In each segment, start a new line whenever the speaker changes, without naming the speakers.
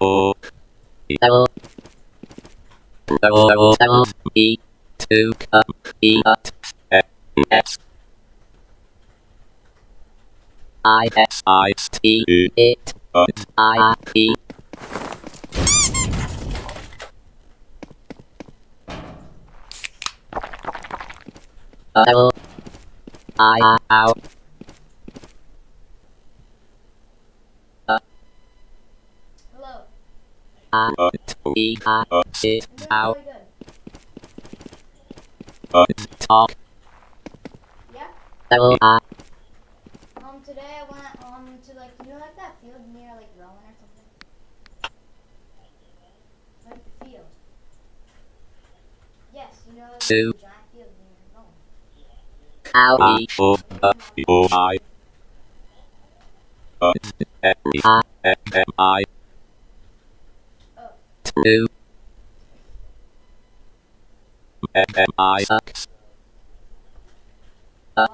4 level level E 2 E S I S I T it I E level I out
Hello.
E sit
I'm doing
out
really good.
talk
Yeah.
level
Today I went to like like that field near like Rowan or something. Like the field. Yes,
Two.
the giant field near Rowan.
How E for O I M I
Oh.
2 M I X
What?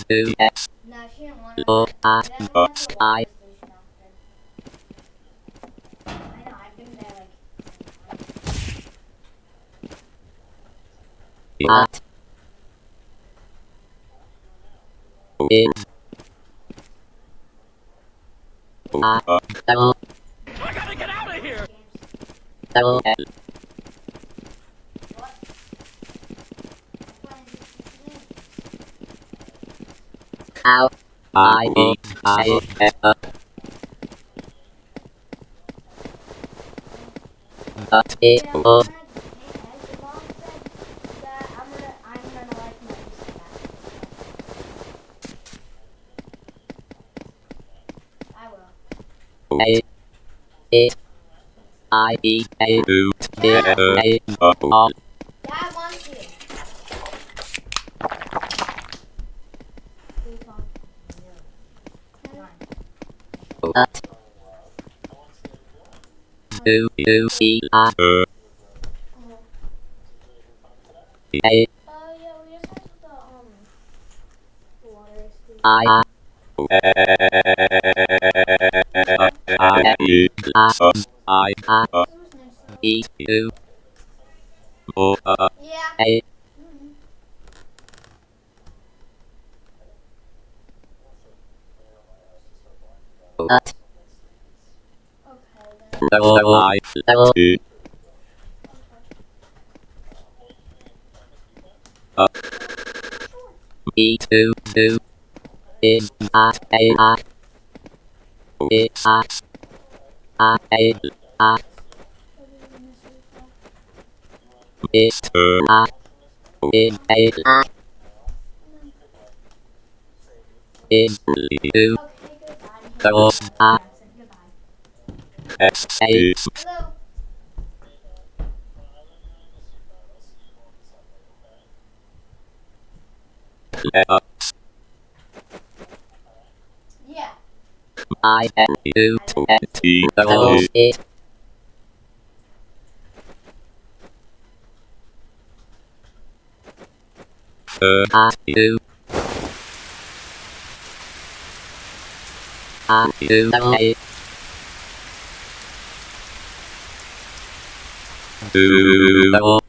2 S
No, she didn't want it.
look at
Then we
the
went to the
sky
water station after. I know, I've been there like 7 times.
at in level
I gotta get out of here!
level L
What? I'm playing games.
how I E I but it
Yeah,
was
hey, mom said that I'm gonna like my music back. I will.
A it I E A U T A O
Dad wants you.
at 2 U C A A
Yeah, we just went to the water station.
I I E U O
Yeah.
A at
Okay, then.
level I level E 2 is at A it's at A is at is A is 2
Okay, goodbye.
level at
Goodbye.
S A
Hello. Yeah.
I N U T level it at U at U A level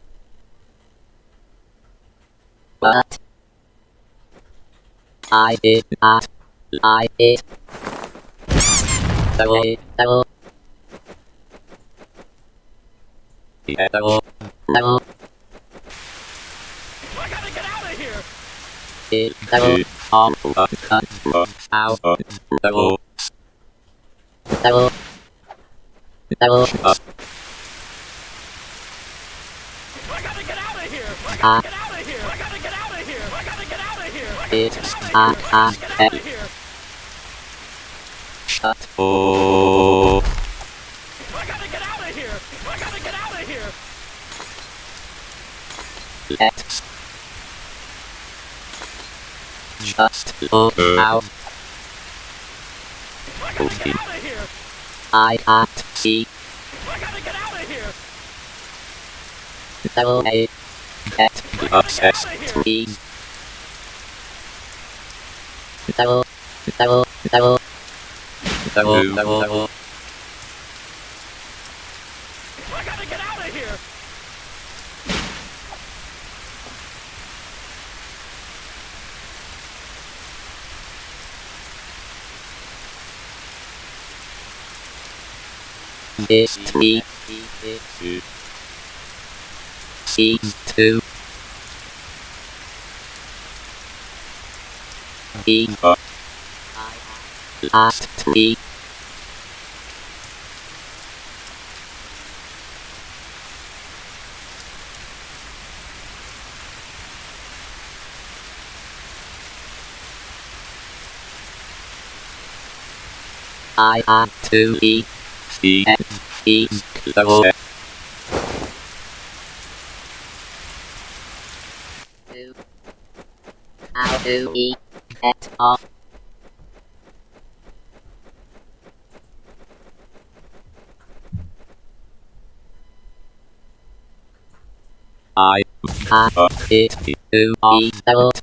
but I did at I it level level
I gotta get out of here!
it level on out level level level
I gotta get out of here! I
at
gotta get out of here! I gotta get out of here! I gotta get out of here!
it
Get out
at
of here!
shut oh
I gotta get out of here! I gotta get out of here!
let's just look out
I gotta get out of here!
I at C
I gotta get out of here!
level A get access to E level level level level level history. Season 2. Eva. Last 3. I had to eat the he's closer. How do we get off? I have it to be built